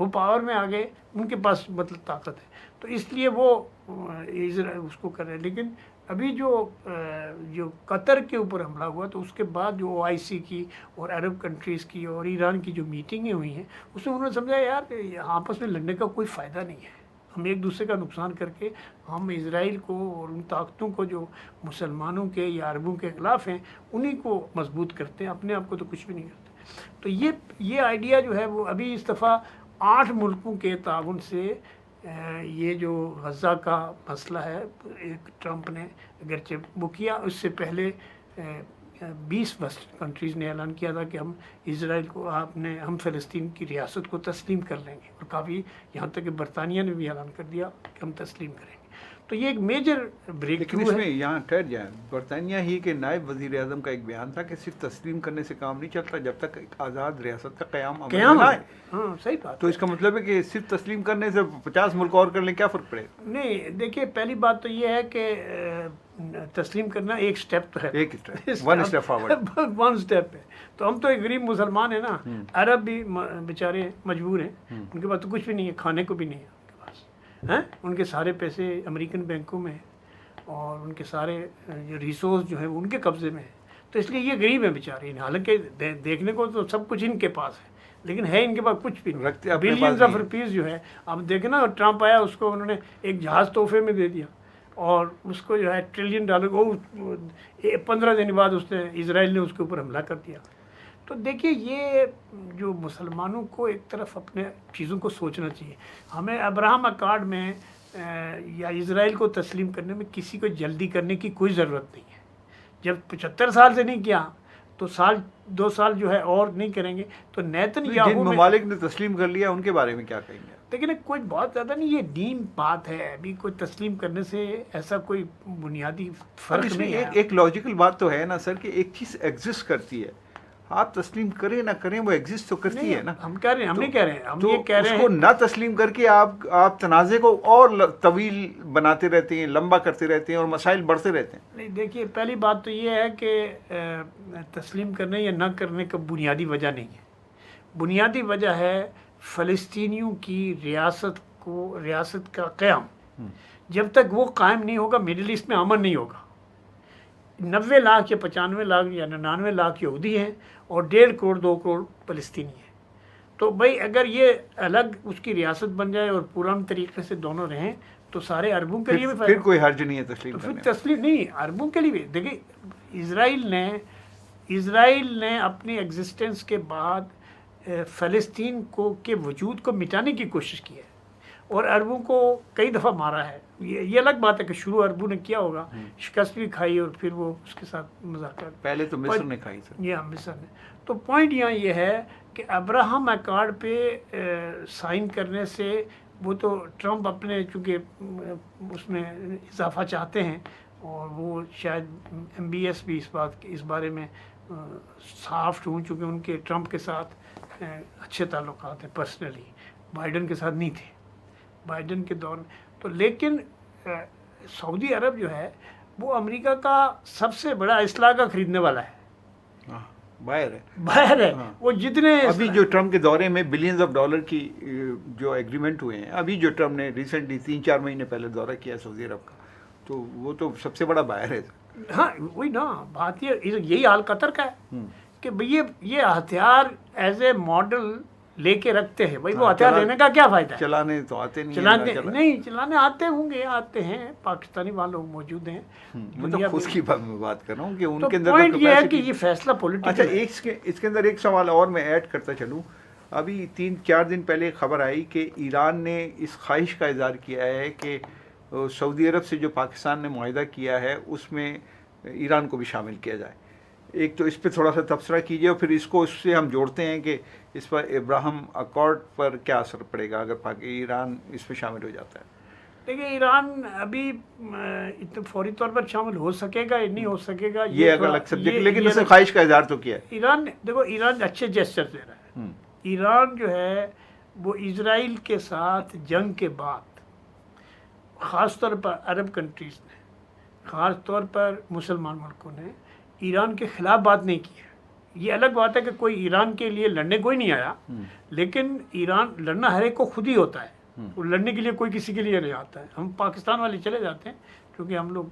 وہ پاور میں آ گئے، ان کے پاس مطلب طاقت ہے، تو اس لیے وہ اس کو کر رہے ہیں۔ لیکن ابھی جو قطر کے اوپر حملہ ہوا تو اس کے بعد جو OIC کی اور عرب کنٹریز کی اور ایران کی جو میٹنگیں ہوئی ہیں، اس میں انہوں نے سمجھا یار آپس میں لڑنے کا کوئی فائدہ نہیں ہے، ہم ایک دوسرے کا نقصان کر کے ہم اسرائیل کو اور ان طاقتوں کو جو مسلمانوں کے یا عربوں کے خلاف ہیں انہی کو مضبوط کرتے ہیں، اپنے آپ کو تو کچھ بھی نہیں کرتے۔ تو یہ آئیڈیا جو ہے وہ ابھی اس دفعہ 8 ملکوں کے تعاون سے یہ جو غزہ کا مسئلہ ہے، ایک ٹرمپ نے اگرچہ وہ کیا، اس سے پہلے 20 ویسٹرن کنٹریز نے اعلان کیا تھا کہ ہم اسرائیل کو ہم فلسطین کی ریاست کو تسلیم کر لیں گے، اور کافی یہاں تک کہ برطانیہ نے بھی اعلان کر دیا کہ ہم تسلیم کریں گے۔ تو یہ ایک میجر بریک لیکن تھرو اس میں ہے۔ یہاں ٹھہر جائیں، برطانیہ ہی کے نائب وزیر اعظم کا ایک بیان تھا کہ صرف تسلیم کرنے سے کام نہیں چلتا جب تک ایک آزاد ریاست کا قیام عمل میں نہ آئے۔ ہاں صحیح بات۔ تو اس کا مطلب ہے کہ صرف تسلیم کرنے سے 50 ملک اور کر لیں، کیا فرق پڑے گا؟ نہیں دیکھیے، پہلی بات تو یہ ہے کہ تسلیم کرنا ایک سٹیپ تو ہے، ایک one step forward, one step ہے۔ تو ہم تو ایک غریب مسلمان ہیں نا، عرب بھی بیچارے مجبور ہیں، ان کے پاس تو کچھ بھی نہیں ہے، کھانے کو بھی نہیں ہے ان کے پاس، ہیں ان کے سارے پیسے امریکن بینکوں میں ہیں اور ان کے سارے جو ریسورس جو ہیں وہ ان کے قبضے میں ہیں، تو اس لیے یہ غریب ہیں بیچارے، حالانکہ دیکھنے کو تو سب کچھ ان کے پاس ہے لیکن ہے ان کے پاس کچھ بھی نہیں، بلینز آف روپیز جو ہے۔ اب دیکھیں نا، ٹرمپ آیا، اس کو انہوں نے ایک جہاز تحفے میں دے دیا اور اس کو جو ہے $1 ٹریلین، وہ 15 دن بعد اس نے اسرائیل نے اس کے اوپر حملہ کر دیا۔ تو دیکھیے، یہ جو مسلمانوں کو ایک طرف اپنے چیزوں کو سوچنا چاہیے۔ ہمیں ابراہم اکارڈ میں یا اسرائیل کو تسلیم کرنے میں کسی کو جلدی کرنے کی کوئی ضرورت نہیں ہے۔ جب 75 سال سے نہیں کیا تو 2 سال جو ہے اور نہیں کریں گے تو نیتن یاہو جن ممالک نے تسلیم کر لیا ان کے بارے میں کیا کہیں گے؟ لیکن کوئی بہت زیادہ نہیں، یہ دین بات ہے، ابھی کوئی تسلیم کرنے سے ایسا کوئی بنیادی فرق نہیں ہے۔ ایک لاجیکل بات تو ہے نا سر کہ ایک چیز ایگزسٹ کرتی ہے، آپ تسلیم کریں نہ کریں وہ ایگزسٹ تو کرتی ہے نا۔ ہم کہہ رہے ہیں، ہم نہیں کہہ رہے ہیں، ہم یہ کہہ رہے ہیں اس کو نہ تسلیم کر کے آپ تنازع کو اور طویل بناتے رہتے ہیں، لمبا کرتے رہتے ہیں اور مسائل بڑھتے رہتے ہیں۔ نہیں، دیکھیے پہلی بات تو یہ ہے کہ تسلیم کرنے یا نہ کرنے کا بنیادی وجہ نہیں ہے، بنیادی وجہ ہے فلسطینیوں کی ریاست کا قیام۔ جب تک وہ قائم نہیں ہوگا مڈل ایسٹ میں امن نہیں ہوگا۔ 90 لاکھ یا 95 لاکھ یا 99 لاکھ یہودی ہیں اور 1.5 کروڑ 2 کروڑ فلسطینی ہیں، تو بھائی اگر یہ الگ اس کی ریاست بن جائے اور پورا طریقے سے دونوں رہیں تو سارے عربوں کے لیے بھی پھر کوئی حرج نہیں ہے تسلیم تو کرنے پھر تسلیم نہیں، عربوں کے لیے بھی۔ دیکھیے، اسرائیل نے اپنی ایگزسٹنس کے بعد فلسطین کے وجود کو مٹانے کی کوشش کی ہے اور عربوں کو کئی دفعہ مارا ہے۔ یہ الگ بات ہے کہ شروع عربوں نے کیا ہوگا، شکست بھی کھائی اور پھر وہ اس کے ساتھ مذاکرات، پہلے تو مصر نے کھائی سر۔ یہ مصر نے۔ تو پوائنٹ یہاں یہ ہے کہ ابراہم اکارڈ پہ سائن کرنے سے وہ تو ٹرمپ اپنے چونکہ اس میں اضافہ چاہتے ہیں اور وہ شاید MBS بھی اس بارے میں سافٹ ہوں، چونکہ ان کے ٹرمپ کے ساتھ اچھے تعلقات ہیں پرسنلی، بائیڈن کے ساتھ نہیں تھے بائیڈن کے دور میں۔ تو لیکن سعودی عرب جو ہے وہ امریکہ کا سب سے بڑا اسلحہ کا خریدنے والا ہے، باہر ہے۔ وہ جتنے ابھی جو ٹرمپ کے دورے میں بلینز آف ڈالر کی جو ایگریمنٹ ہوئے ہیں، ابھی جو ٹرمپ نے ریسنٹلی 3-4 مہینے پہلے دورہ کیا سعودی عرب کا، تو وہ تو سب سے بڑا باہر ہے۔ ہاں وہی نا بات، یہی حال قطر کا ہے کہ بھئی یہ ہتھیار ایز اے ماڈل لے کے رکھتے ہیں، بھائی وہ ہتھیار لینے کا کیا فائدہ ہے؟ چلانے تو آتے نہیں، چلانے آتے ہوں گے، آتے ہیں، پاکستانی والوں موجود ہیں۔ مطلب اس کی بات کر رہا ہوں کہ ان کے اندر پوائنٹ یہ ہے کہ یہ فیصلہ پولیٹیکل ہے۔ اچھا، اس کے اندر ایک سوال اور میں ایڈ کرتا چلوں۔ ابھی 3-4 دن پہلے ایک خبر آئی کہ ایران نے اس خواہش کا اظہار کیا ہے کہ سعودی عرب سے جو پاکستان نے معاہدہ کیا ہے اس میں ایران کو بھی شامل کیا جائے۔ ایک تو اس پہ تھوڑا سا تبصرہ کیجیے اور پھر اس سے ہم جوڑتے ہیں کہ اس پر ابراہم اکارڈ پر کیا اثر پڑے گا اگر ایران اس میں شامل ہو جاتا ہے۔ دیکھیے، ایران ابھی فوری طور پر شامل ہو سکے گا یا نہیں ہو سکے گا یہ الگ سبجیکٹ، لیکن اس نے خواہش کا اظہار تو کیا ہے۔ ایران اچھے جیسچر دے رہا ہے۔ ایران جو ہے وہ اسرائیل کے ساتھ جنگ کے بعد خاص طور پر عرب کنٹریز نے، خاص طور پر مسلمان ملکوں نے ایران کے خلاف بات نہیں کی ہے، یہ الگ بات ہے کہ کوئی ایران کے لیے لڑنے کوئی نہیں آیا، لیکن ایران لڑنا ہر ایک کو خود ہی ہوتا ہے، وہ لڑنے کے لیے کوئی کسی کے لیے نہیں آتا ہے. ہم پاکستان والے چلے جاتے ہیں کیونکہ ہم لوگ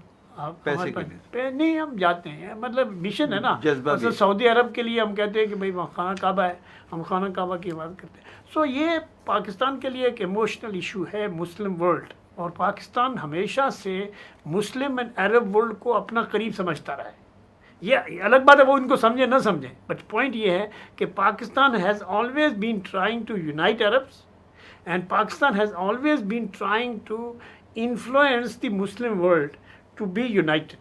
نہیں، ہم جاتے ہیں، مطلب مشن ہے نا. مثلا سعودی عرب کے لیے ہم کہتے ہیں کہ بھائی وہاں خانہ کعبہ ہے، ہم خانہ کعبہ کی عبادت کرتے ہیں. سو یہ پاکستان کے لیے ایک ایموشنل ایشو ہے مسلم ورلڈ، اور پاکستان ہمیشہ سے مسلم اینڈ عرب ورلڈ کو اپنا قریب سمجھتا رہا ہے. یہ الگ بات ہے وہ ان کو سمجھیں نہ سمجھیں، بٹ پوائنٹ یہ ہے کہ Pakistan has always been trying to unite Arabs, and Pakistan has always been trying to influence the Muslim world to be united.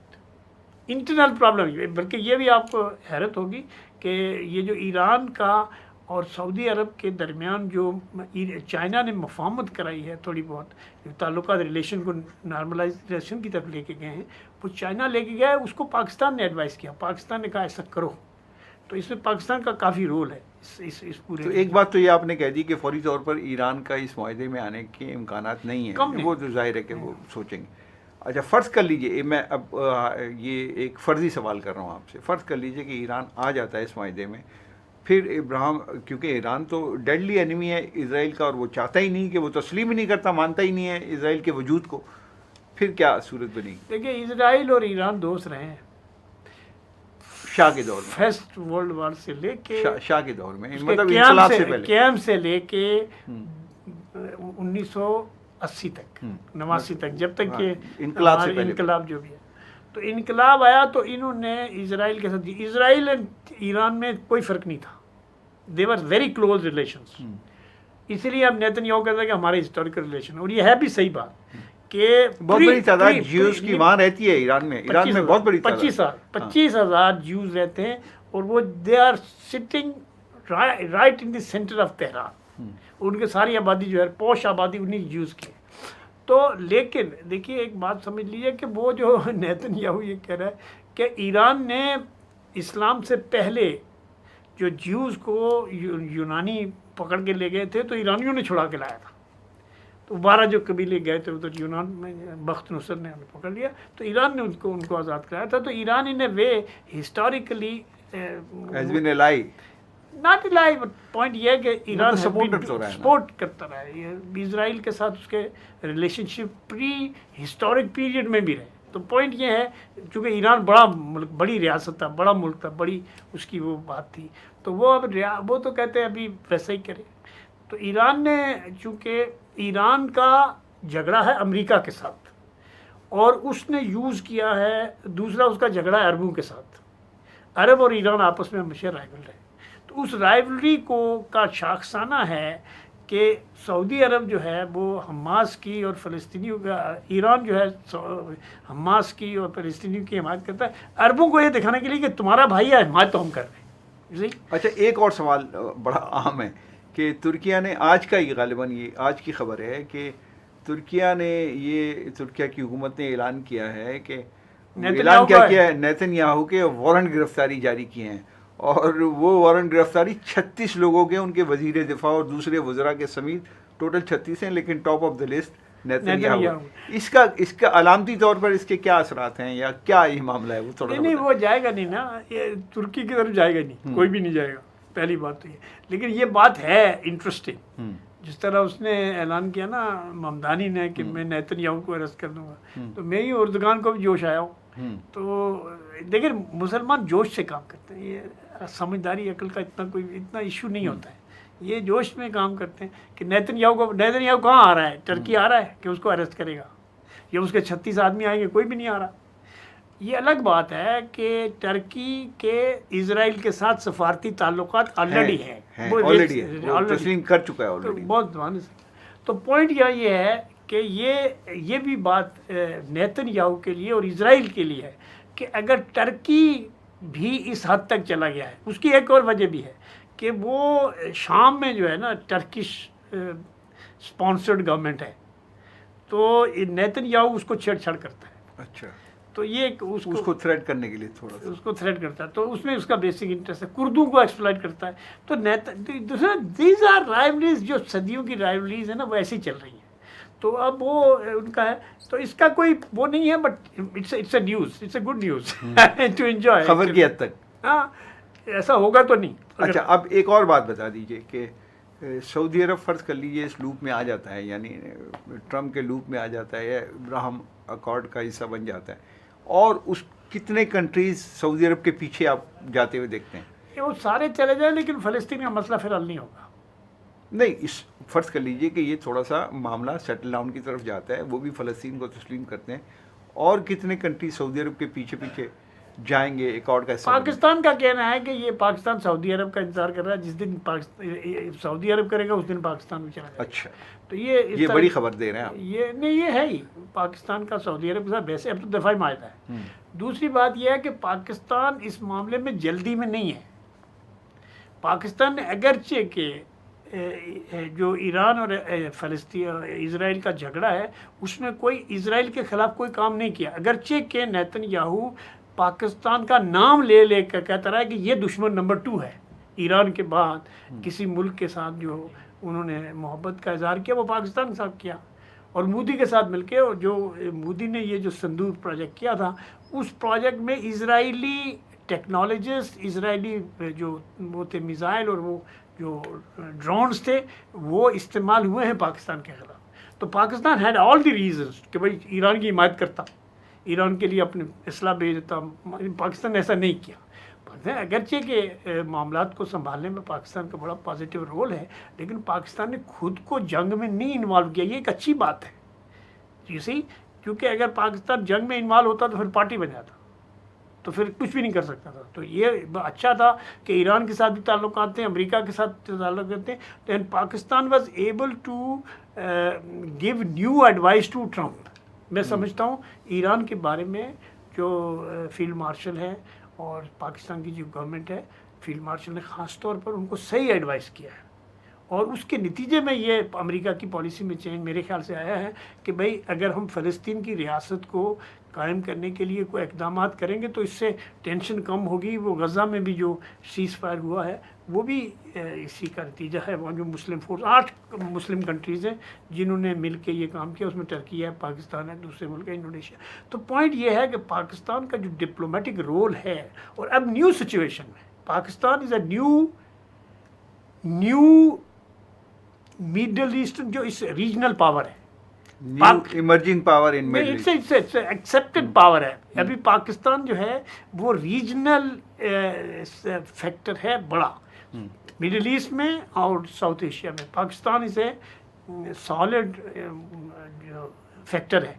Internal problem, بلکہ یہ بھی آپ کو حیرت ہوگی کہ یہ جو ایران کا اور سعودی عرب کے درمیان جو چائنا نے مفاہمت کرائی ہے تھوڑی بہت، تعلقات ریلیشن کو نارملائزیشن کی طرف لے کے گئے ہیں، وہ چائنا لے کے گیا ہے، اس کو پاکستان نے ایڈوائز کیا، پاکستان نے کہا ایسا کرو. تو اس میں پاکستان کا کافی رول ہے اس پورے. تو ایک بات تو یہ آپ نے کہہ دی کہ فوری طور پر ایران کا اس معاہدے میں آنے کے امکانات نہیں ہیں، وہ تو ظاہر ہے کہ وہ سوچیں گے. اچھا فرض کر لیجئے، میں اب یہ ایک فرضی سوال کر رہا ہوں آپ سے، فرض کر لیجئے کہ ایران آ جاتا ہے اس معاہدے میں، پھر ابراہیم، کیونکہ ایران تو ڈیڈلی اینیمی ہے اسرائیل کا، اور وہ چاہتا ہی نہیں، کہ وہ تسلیم ہی نہیں کرتا، مانتا ہی نہیں ہے اسرائیل کے وجود کو، پھر کیا صورت بنی؟ دیکھیے اسرائیل اور ایران دوست رہے ہیں شاہ کے دور میں، فرسٹ ورلڈ وار سے لے کے شاہ کے دور میں، مطلب انقلاب سے پہلے، قیام سے لے کے 1980 تک 89 تک، جب تک کہ انقلاب سے پہلے، انقلاب جو بھی ہے. تو انقلاب آیا تو انہوں نے اسرائیل کے ساتھ، اسرائیل ایران میں کوئی فرق نہیں تھا، دے ور ویری کلوز ریلیشنس. اسی لیے اب نیتن یاہو کہتا ہے کہ ہمارے ہسٹوریکل ریلیشن، اور یہ ہے بھی صحیح بات کہ بہت بڑی تعداد جیوز کی وہاں رہتی ہے ایران میں بہت بڑی تعداد، 25,000 جیوز رہتے ہیں، اور وہ they are sitting right in the centre of Tehran. ان کے ساری آبادی جو ہے پوش آبادی انہیں جیوز کی ہے. تو لیکن دیکھیے ایک بات سمجھ لیجیے کہ وہ جو نیتن یاہو یہ کہہ رہا ہے کہ ایران نے اسلام سے پہلے جو جیوز کو یونانی پکڑ کے لے گئے تھے تو ایرانیوں نے چھڑا کے لایا تھا. تو 12 جو قبیلے گئے تھے ادھر یونان میں، بخت نصر نے ہمیں پکڑ لیا، تو ایران نے ان کو آزاد کرایا تھا. تو Iran in a way historically has been a lie. Not a lie, but point یہ ہے کہ ایران سپورٹ کرتا رہا ہے اسرائیل کے ساتھ، اس کے ریلیشن شپ پری ہسٹورک پیریڈ میں بھی رہے. تو پوائنٹ یہ ہے چونکہ ایران بڑا ملک، بڑی ریاست تھا، بڑا ملک تھا، بڑی اس کی وہ بات تھی، تو وہ تو کہتے ہیں ابھی ویسا ہی کرے. تو ایران نے، چونکہ ایران کا جھگڑا ہے امریکہ کے ساتھ، اور اس نے یوز کیا ہے، دوسرا اس کا جھگڑا ہے عربوں کے ساتھ. عرب اور ایران آپس میں ہمیشہ رائول رہے. تو اس رائولری کا شاخسانہ ہے کہ سعودی عرب جو ہے وہ حماس کی اور فلسطینیوں کا، ایران جو ہے حماس کی اور فلسطینیوں کی حمایت کرتا ہے، عربوں کو یہ دکھانے کے لیے کہ تمہارا بھائی ہے، حمایت تو ہم کر رہے ہیں. اچھا ایک اور سوال بڑا اہم ہے کہ ترکیہ نے آج کا، یہ غالباً یہ آج کی خبر ہے کہ ترکیہ کی حکومت نے اعلان کیا ہے کہ نیتن یاہو کے وارنٹ گرفتاری جاری کیے ہیں، اور وہ وارنٹ گرفتاری 36 لوگوں کے، ان کے وزیر دفاع اور دوسرے وزراء کے سمیت ٹوٹل 36 ہیں، لیکن top of the list Netanyahu. اس کا علامتی طور پر اس کے کیا اثرات ہیں، یا کیا یہ معاملہ ہے؟ وہ تھوڑا نہیں، وہ جائے گا نہیں نا، یہ ترکی کی طرف جائے گا نہیں، کوئی بھی نہیں جائے گا، پہلی بات تو یہ. لیکن یہ بات ہے انٹرسٹنگ، جس طرح اس نے اعلان کیا نا ممدانی نے کہ میں نیتن یاہو کو ارسٹ کر دوں گا، تو میں ہی اردگان کو بھی جوش آیا ہوں. تو دیکھیں مسلمان جوش سے کام کرتے ہیں، یہ سمجھداری عقل کا اتنا ایشو نہیں ہوتا ہے، یہ جوش میں کام کرتے ہیں کہ نیتن یاہو کہاں آ رہا ہے، ٹرکی آ رہا ہے کہ اس کو اریسٹ کرے گا، یا اس کے 36 آدمی آئیں گے، کوئی بھی نہیں آ رہا. یہ الگ بات ہے کہ ٹرکی کے اسرائیل کے ساتھ سفارتی تعلقات آلریڈی ہیں، تسلیم کر چکا ہے آلریڈی بہت زمانے سے. تو پوائنٹ یہ ہے کہ یہ بھی بات نیتن یاہو کے لیے اور اسرائیل کے لیے ہے کہ اگر ٹرکی بھی اس حد تک چلا گیا ہے، اس کی ایک اور وجہ بھی ہے کہ وہ شام میں جو ہے نا ٹرکش اسپانسرڈ گورنمنٹ ہے، تو نیتن یاہو اس کو چھیڑ چھاڑ کرتا ہے. اچھا، تو یہ اس کو تھریٹ کرنے کے لیے تھوڑا اس کو تھریٹ کرتا ہے، تو اس میں اس کا بیسک انٹرسٹ ہے، کردوں کو ایکسپلائٹ کرتا ہے. تو دیز آر رائولریز جو صدیوں کی رائولریز ہیں نا، وہ ایسی چل رہی ہیں. تو اب وہ ان کا ہے، تو اس کا کوئی وہ نہیں ہے، but it's a news, it's a good news to enjoy, خبر کی حد تک. ہاں ایسا ہوگا تو نہیں. اچھا اب ایک اور بات بتا دیجئے کہ سعودی عرب فرض کر لیجئے اس لوپ میں آ جاتا ہے، یعنی ٹرمپ کے لوپ میں آ جاتا ہے یا ابراہم اکارڈ کا حصہ بن جاتا ہے، اور اس کتنے کنٹریز سعودی عرب کے پیچھے آپ جاتے ہوئے دیکھتے ہیں؟ وہ سارے چلے جائیں لیکن فلسطین کا مسئلہ پھر حل نہیں ہوگا. نہیں، اس فرض کر لیجئے کہ یہ تھوڑا سا معاملہ سیٹل ڈاؤن کی طرف جاتا ہے، وہ بھی فلسطین کو تسلیم کرتے ہیں، اور کتنے کنٹری سعودی عرب کے پیچھے پیچھے جائیں گے ایک اور کا حصہ؟ پاکستان کا کہنا ہے کہ یہ پاکستان سعودی عرب کا انتظار کر رہا ہے، جس دن سعودی عرب کرے گا اس دن پاکستان بھی چلا جائے گا. اچھا، تو یہ بڑی خبر دے رہے ہیں آپ. یہ نہیں، یہ ہے ہی پاکستان کا سعودی عرب کے ساتھ ویسے اب تو دفاعی معاہدہ ہے. دوسری بات یہ ہے کہ پاکستان اس معاملے میں جلدی میں نہیں ہے. پاکستان نے اگرچہ کہ جو ایران اور فلسطین اسرائیل کا جھگڑا ہے اس میں کوئی اسرائیل کے خلاف کوئی کام نہیں کیا، اگرچہ کہ نیتن یاہو پاکستان کا نام لے لے کر کہتا رہا ہے کہ یہ دشمن نمبر 2 ہے. ایران کے بعد کسی ملک کے ساتھ جو انہوں نے محبت کا اظہار کیا وہ پاکستان کے ساتھ کیا، اور مودی کے ساتھ مل کے. اور جو مودی نے یہ جو سندور پروجیکٹ کیا تھا اس پروجیکٹ میں اسرائیلی ٹیکنالوجسٹ، اسرائیلی جو وہ تھے میزائل اور وہ جو ڈرونز تھے وہ استعمال ہوئے ہیں پاکستان کے خلاف. تو Pakistan had all the reasons کہ بھائی ایران کی حمایت کرتا، ایران کے لیے اپنے اسلحہ بھیج دیتا. پاکستان نے ایسا نہیں کیا. اگرچہ کہ معاملات کو سنبھالنے میں پاکستان کا بڑا پازیٹیو رول ہے، لیکن پاکستان نے خود کو جنگ میں نہیں انوالو کیا. یہ ایک اچھی بات ہے جی سی، کیونکہ اگر پاکستان جنگ میں انوالو ہوتا تو پھر پارٹی بن جاتا، تو پھر کچھ بھی نہیں کر سکتا تھا. تو یہ اچھا تھا کہ ایران کے ساتھ بھی تعلقات تھے، امریکہ کے ساتھ تعلقات تھے. Then Pakistan was able to give new advice to Trump. میں سمجھتا ہوں ایران کے بارے میں جو فیلڈ مارشل ہے اور پاکستان کی جو گورنمنٹ ہے، فیلڈ مارشل نے خاص طور پر ان کو صحیح ایڈوائس کیا ہے، اور اس کے نتیجے میں یہ امریکہ کی پالیسی میں چینج میرے خیال سے آیا ہے کہ بھائی اگر ہم فلسطین کی ریاست کو قائم کرنے کے لیے کوئی اقدامات کریں گے تو اس سے ٹینشن کم ہوگی. وہ غزہ میں بھی جو سیز فائر ہوا ہے وہ بھی اسی کا نتیجہ ہے. وہ جو مسلم فورس 8 مسلم کنٹریز ہیں جنہوں نے مل کے یہ کام کیا، اس میں ٹرکی ہے، پاکستان ہے، دوسرے ملک ہے، انڈونیشیا. تو پوائنٹ یہ ہے کہ پاکستان کا جو ڈپلومیٹک رول ہے، اور اب نیو سچویشن میں پاکستان از اے نیو میڈل ایسٹرن جو اس ریجنل پاور ہے، ایمرجنگ پاور ان ایکسیپٹڈ پاور ہے. ابھی پاکستان جو ہے وہ ریجنل فیکٹر ہے بڑا مڈل ایسٹ میں اور ساؤتھ ایشیا میں. پاکستان از اے سالڈ فیکٹر ہے،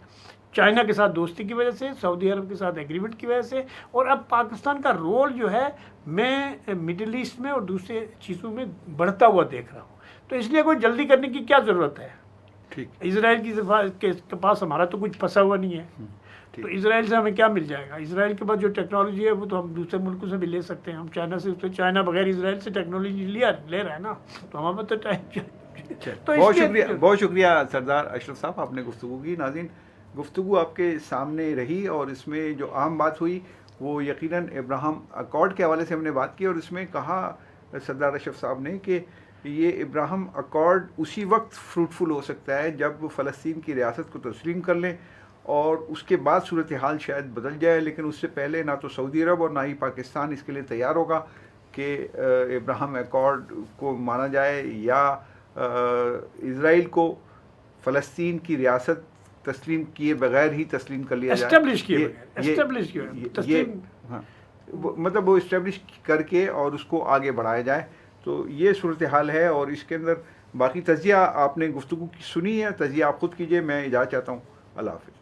چائنا کے ساتھ دوستی کی وجہ سے، سعودی عرب کے ساتھ ایگریمنٹ کی وجہ سے. اور اب پاکستان کا رول جو ہے میں مڈل ایسٹ میں اور دوسرے چیزوں میں بڑھتا ہوا دیکھ رہا ہوں. تو اس لیے کوئی جلدی کرنے کی کیا ضرورت ہے؟ اسرائیل کے پاس ہمارا تو کچھ پھنسا ہوا نہیں ہے، تو اسرائیل سے ہمیں کیا مل جائے گا؟ اسرائیل کے پاس جو ٹیکنالوجی ہے وہ تو ہم دوسرے ملکوں سے بھی لے سکتے ہیں. ہم چائنا سے، تو چائنا بغیر اسرائیل سے ٹیکنالوجی لے رہا ہے نا، تو ہمیں تو ٹائم. بہت شکریہ سردار اشرف صاحب، آپ نے گفتگو کی. ناظرین، گفتگو آپ کے سامنے رہی اور اس میں جو عام بات ہوئی وہ یقیناً ابراہم اکارڈ کے حوالے سے ہم نے بات کی، اور اس میں کہا سردار اشرف صاحب نے کہ یہ ابراہم اکارڈ اسی وقت فروٹفل ہو سکتا ہے جب وہ فلسطین کی ریاست کو تسلیم کر لیں، اور اس کے بعد صورتحال شاید بدل جائے. لیکن اس سے پہلے نہ تو سعودی عرب اور نہ ہی پاکستان اس کے لیے تیار ہوگا کہ ابراہم اکارڈ کو مانا جائے یا اسرائیل کو فلسطین کی ریاست تسلیم کیے بغیر ہی تسلیم کر لیا جائے. مطلب وہ اسٹیبلش کر کے اور اس کو آگے بڑھایا جائے. تو یہ صورتحال ہے، اور اس کے اندر باقی تجزیہ آپ نے گفتگو کی سنی ہے، تجزیہ آپ خود کیجئے. میں اجازت چاہتا ہوں. اللہ حافظ.